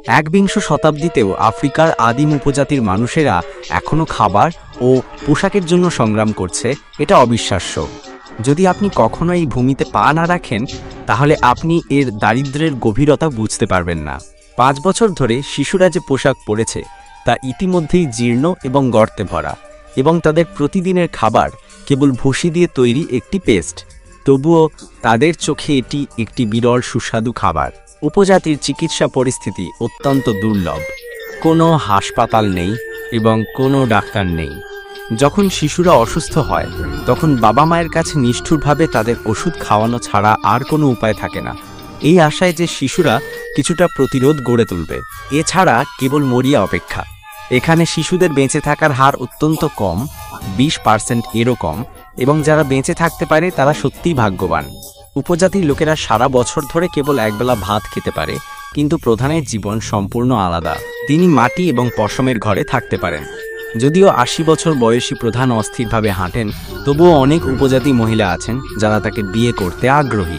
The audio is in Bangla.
একবিংশ শতাব্দীতেও আফ্রিকার আদিম উপজাতির মানুষেরা এখনও খাবার ও পোশাকের জন্য সংগ্রাম করছে, এটা অবিশ্বাস্য। যদি আপনি কখনো এই ভূমিতে পা না রাখেন, তাহলে আপনি এর দারিদ্র্যের গভীরতা বুঝতে পারবেন না। 5 বছর ধরে শিশুরা যে পোশাক পরেছে তা ইতিমধ্যেই জীর্ণ এবং গর্তে ভরা, এবং তাদের প্রতিদিনের খাবার কেবল ভুসি দিয়ে তৈরি একটি পেস্ট। তবুও তাদের চোখে এটি একটি বিরল সুস্বাদু খাবার। উপজাতির চিকিৎসা পরিস্থিতি অত্যন্ত দুর্লভ। কোনো হাসপাতাল নেই এবং কোনো ডাক্তার নেই। যখন শিশুরা অসুস্থ হয়, তখন বাবা মায়ের কাছে নিষ্ঠুরভাবে তাদের ওষুধ খাওয়ানো ছাড়া আর কোনো উপায় থাকে না, এই আশায় যে শিশুরা কিছুটা প্রতিরোধ গড়ে তুলবে। এছাড়া কেবল মরিয়া অপেক্ষা। এখানে শিশুদের বেঁচে থাকার হার অত্যন্ত কম, 20% এরও কম, এবং যারা বেঁচে থাকতে পারে তারা সত্যিই ভাগ্যবান। উপজাতির লোকেরা সারা বছর ধরে কেবল একবেলা ভাত খেতে পারে, কিন্তু প্রধানের জীবন সম্পূর্ণ আলাদা। তিনি মাটি এবং পশমের ঘরে থাকতে পারেন। যদিও 80 বছর বয়সী প্রধান অস্থিরভাবে হাঁটেন, তবুও অনেক উপজাতি মহিলা আছেন যারা তাকে বিয়ে করতে আগ্রহী।